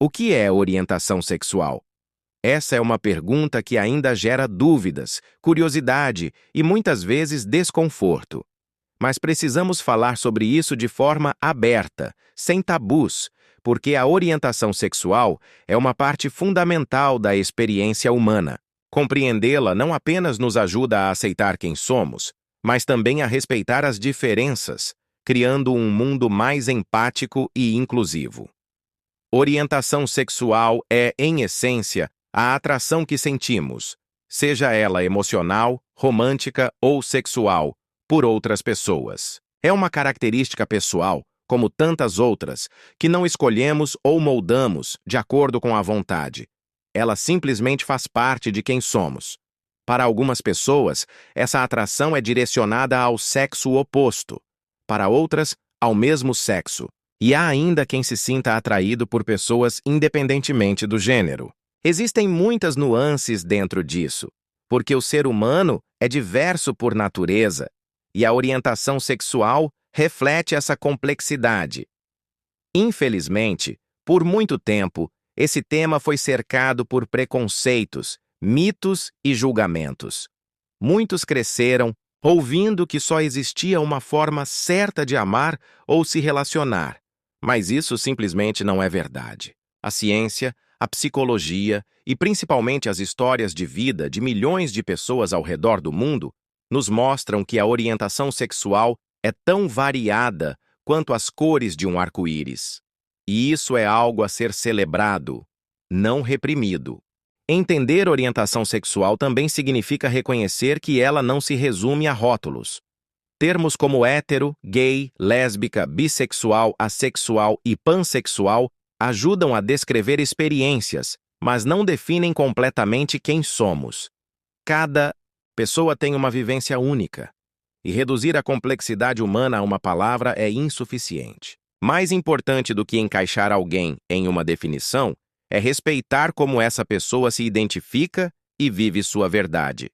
O que é orientação sexual? Essa é uma pergunta que ainda gera dúvidas, curiosidade e muitas vezes desconforto. Mas precisamos falar sobre isso de forma aberta, sem tabus, porque a orientação sexual é uma parte fundamental da experiência humana. Compreendê-la não apenas nos ajuda a aceitar quem somos, mas também a respeitar as diferenças, criando um mundo mais empático e inclusivo. Orientação sexual é, em essência, a atração que sentimos, seja ela emocional, romântica ou sexual, por outras pessoas. É uma característica pessoal, como tantas outras, que não escolhemos ou moldamos de acordo com a vontade. Ela simplesmente faz parte de quem somos. Para algumas pessoas, essa atração é direcionada ao sexo oposto. Para outras, ao mesmo sexo. E há ainda quem se sinta atraído por pessoas independentemente do gênero. Existem muitas nuances dentro disso, porque o ser humano é diverso por natureza, e a orientação sexual reflete essa complexidade. Infelizmente, por muito tempo, esse tema foi cercado por preconceitos, mitos e julgamentos. Muitos cresceram ouvindo que só existia uma forma certa de amar ou se relacionar, mas isso simplesmente não é verdade. A ciência, a psicologia e principalmente as histórias de vida de milhões de pessoas ao redor do mundo nos mostram que a orientação sexual é tão variada quanto as cores de um arco-íris. E isso é algo a ser celebrado, não reprimido. Entender orientação sexual também significa reconhecer que ela não se resume a rótulos. Termos como hétero, gay, lésbica, bissexual, assexual e pansexual ajudam a descrever experiências, mas não definem completamente quem somos. Cada pessoa tem uma vivência única, e reduzir a complexidade humana a uma palavra é insuficiente. Mais importante do que encaixar alguém em uma definição é respeitar como essa pessoa se identifica e vive sua verdade.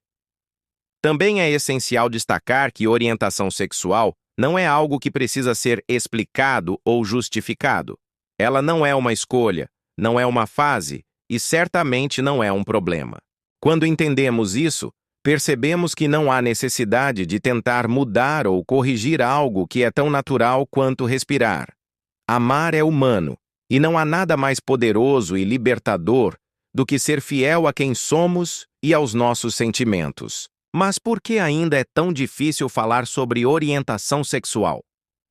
Também é essencial destacar que orientação sexual não é algo que precisa ser explicado ou justificado. Ela não é uma escolha, não é uma fase e certamente não é um problema. Quando entendemos isso, percebemos que não há necessidade de tentar mudar ou corrigir algo que é tão natural quanto respirar. Amar é humano, e não há nada mais poderoso e libertador do que ser fiel a quem somos e aos nossos sentimentos. Mas por que ainda é tão difícil falar sobre orientação sexual?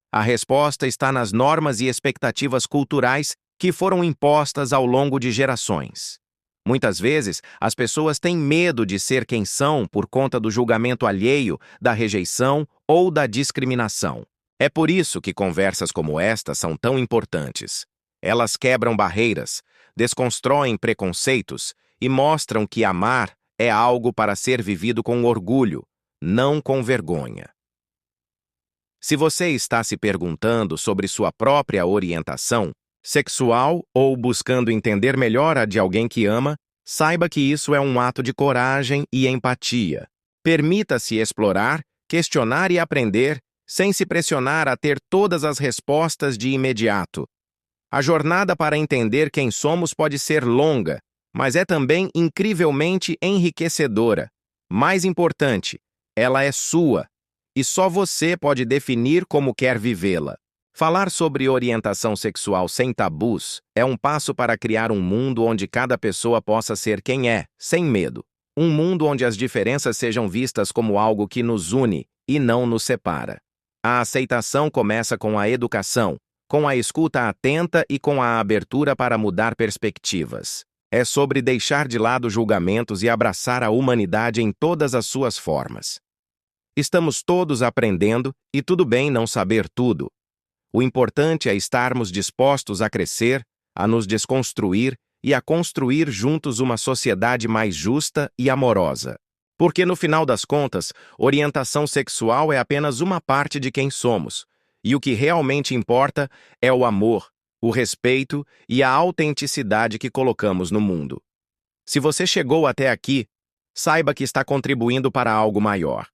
A resposta está nas normas e expectativas culturais que foram impostas ao longo de gerações. Muitas vezes, as pessoas têm medo de ser quem são por conta do julgamento alheio, da rejeição ou da discriminação. É por isso que conversas como esta são tão importantes. Elas quebram barreiras, desconstroem preconceitos e mostram que amar é algo para ser vivido com orgulho, não com vergonha. Se você está se perguntando sobre sua própria orientação sexual ou buscando entender melhor a de alguém que ama, saiba que isso é um ato de coragem e empatia. Permita-se explorar, questionar e aprender, sem se pressionar a ter todas as respostas de imediato. A jornada para entender quem somos pode ser longa, mas é também incrivelmente enriquecedora. Mais importante, ela é sua, e só você pode definir como quer vivê-la. Falar sobre orientação sexual sem tabus é um passo para criar um mundo onde cada pessoa possa ser quem é, sem medo. Um mundo onde as diferenças sejam vistas como algo que nos une e não nos separa. A aceitação começa com a educação, com a escuta atenta e com a abertura para mudar perspectivas. É sobre deixar de lado julgamentos e abraçar a humanidade em todas as suas formas. Estamos todos aprendendo e tudo bem não saber tudo. O importante é estarmos dispostos a crescer, a nos desconstruir e a construir juntos uma sociedade mais justa e amorosa. Porque, no final das contas, orientação sexual é apenas uma parte de quem somos, e o que realmente importa é o amor, o respeito e a autenticidade que colocamos no mundo. Se você chegou até aqui, saiba que está contribuindo para algo maior.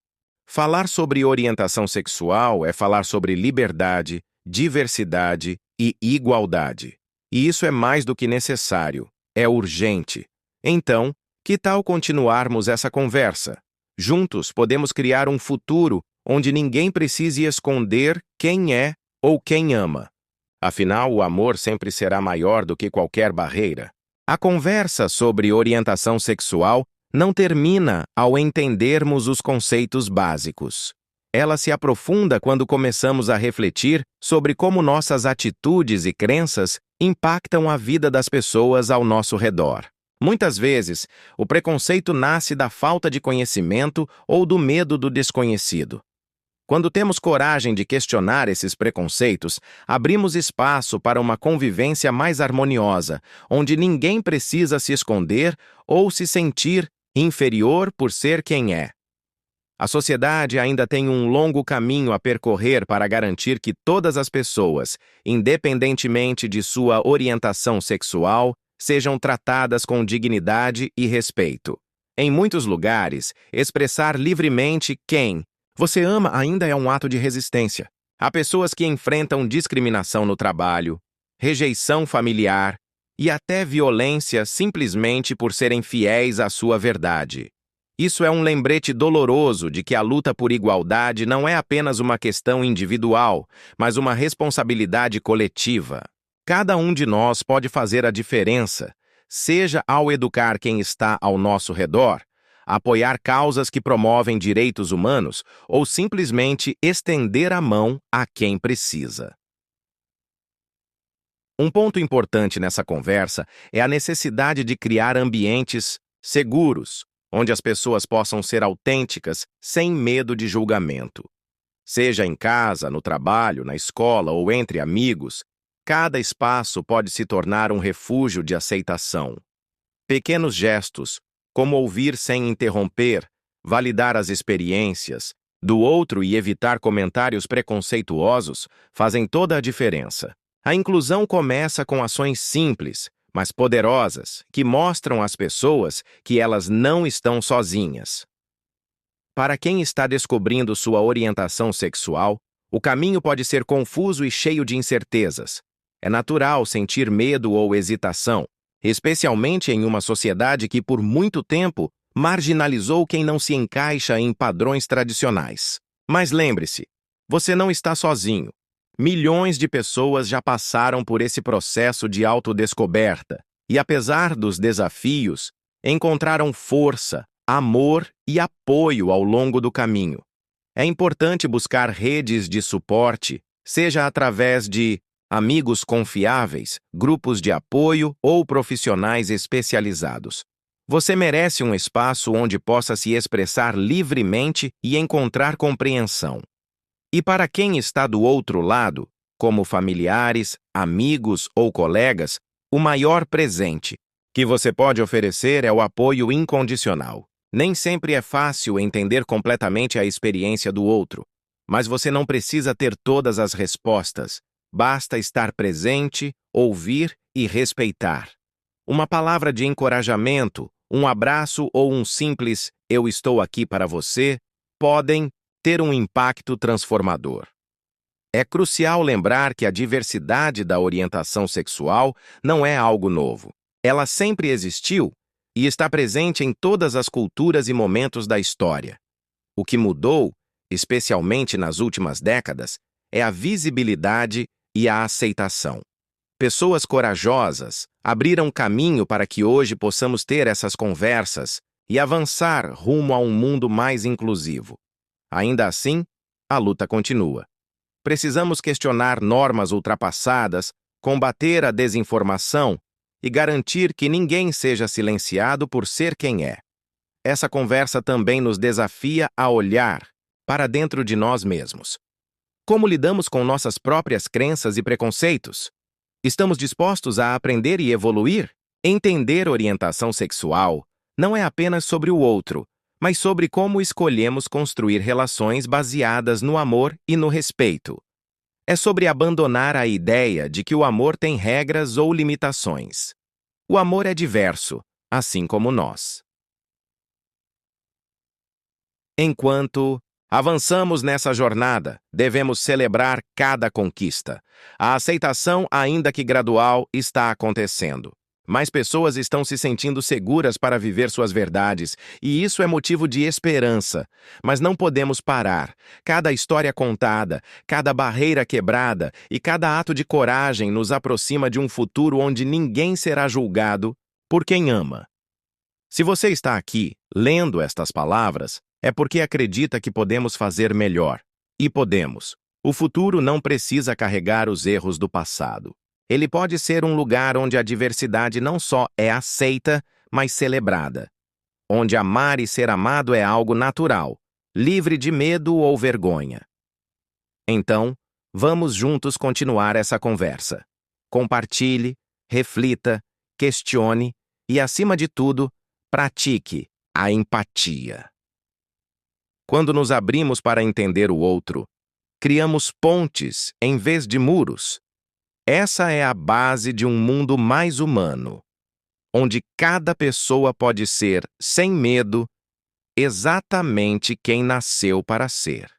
Falar sobre orientação sexual é falar sobre liberdade, diversidade e igualdade. E isso é mais do que necessário, é urgente. Então, que tal continuarmos essa conversa? Juntos podemos criar um futuro onde ninguém precise esconder quem é ou quem ama. Afinal, o amor sempre será maior do que qualquer barreira. A conversa sobre orientação sexual não termina ao entendermos os conceitos básicos. Ela se aprofunda quando começamos a refletir sobre como nossas atitudes e crenças impactam a vida das pessoas ao nosso redor. Muitas vezes, o preconceito nasce da falta de conhecimento ou do medo do desconhecido. Quando temos coragem de questionar esses preconceitos, abrimos espaço para uma convivência mais harmoniosa, onde ninguém precisa se esconder ou se sentir inferior por ser quem é. A sociedade ainda tem um longo caminho a percorrer para garantir que todas as pessoas, independentemente de sua orientação sexual, sejam tratadas com dignidade e respeito. Em muitos lugares, expressar livremente quem você ama ainda é um ato de resistência. Há pessoas que enfrentam discriminação no trabalho, rejeição familiar e até violência simplesmente por serem fiéis à sua verdade. Isso é um lembrete doloroso de que a luta por igualdade não é apenas uma questão individual, mas uma responsabilidade coletiva. Cada um de nós pode fazer a diferença, seja ao educar quem está ao nosso redor, apoiar causas que promovem direitos humanos ou simplesmente estender a mão a quem precisa. Um ponto importante nessa conversa é a necessidade de criar ambientes seguros, onde as pessoas possam ser autênticas sem medo de julgamento. Seja em casa, no trabalho, na escola ou entre amigos, cada espaço pode se tornar um refúgio de aceitação. Pequenos gestos, como ouvir sem interromper, validar as experiências do outro e evitar comentários preconceituosos, fazem toda a diferença. A inclusão começa com ações simples, mas poderosas, que mostram às pessoas que elas não estão sozinhas. Para quem está descobrindo sua orientação sexual, o caminho pode ser confuso e cheio de incertezas. É natural sentir medo ou hesitação, especialmente em uma sociedade que por muito tempo marginalizou quem não se encaixa em padrões tradicionais. Mas lembre-se, você não está sozinho. Milhões de pessoas já passaram por esse processo de autodescoberta e, apesar dos desafios, encontraram força, amor e apoio ao longo do caminho. É importante buscar redes de suporte, seja através de amigos confiáveis, grupos de apoio ou profissionais especializados. Você merece um espaço onde possa se expressar livremente e encontrar compreensão. E para quem está do outro lado, como familiares, amigos ou colegas, o maior presente que você pode oferecer é o apoio incondicional. Nem sempre é fácil entender completamente a experiência do outro, mas você não precisa ter todas as respostas. Basta estar presente, ouvir e respeitar. Uma palavra de encorajamento, um abraço ou um simples "eu estou aqui para você" podem ter um impacto transformador. É crucial lembrar que a diversidade da orientação sexual não é algo novo. Ela sempre existiu e está presente em todas as culturas e momentos da história. O que mudou, especialmente nas últimas décadas, é a visibilidade e a aceitação. Pessoas corajosas abriram caminho para que hoje possamos ter essas conversas e avançar rumo a um mundo mais inclusivo. Ainda assim, a luta continua. Precisamos questionar normas ultrapassadas, combater a desinformação e garantir que ninguém seja silenciado por ser quem é. Essa conversa também nos desafia a olhar para dentro de nós mesmos. Como lidamos com nossas próprias crenças e preconceitos? Estamos dispostos a aprender e evoluir? Entender orientação sexual não é apenas sobre o outro, mas sobre como escolhemos construir relações baseadas no amor e no respeito. É sobre abandonar a ideia de que o amor tem regras ou limitações. O amor é diverso, assim como nós. Enquanto Avançamos nessa jornada, devemos celebrar cada conquista. A aceitação, ainda que gradual, está acontecendo. Mais pessoas estão se sentindo seguras para viver suas verdades, e isso é motivo de esperança. Mas não podemos parar. Cada história contada, cada barreira quebrada e cada ato de coragem nos aproxima de um futuro onde ninguém será julgado por quem ama. Se você está aqui, lendo estas palavras, é porque acredita que podemos fazer melhor. E podemos. O futuro não precisa carregar os erros do passado. Ele pode ser um lugar onde a diversidade não só é aceita, mas celebrada. Onde amar e ser amado é algo natural, livre de medo ou vergonha. Então, vamos juntos continuar essa conversa. Compartilhe, reflita, questione e, acima de tudo, pratique a empatia. Quando nos abrimos para entender o outro, criamos pontes em vez de muros. Essa é a base de um mundo mais humano, onde cada pessoa pode ser, sem medo, exatamente quem nasceu para ser.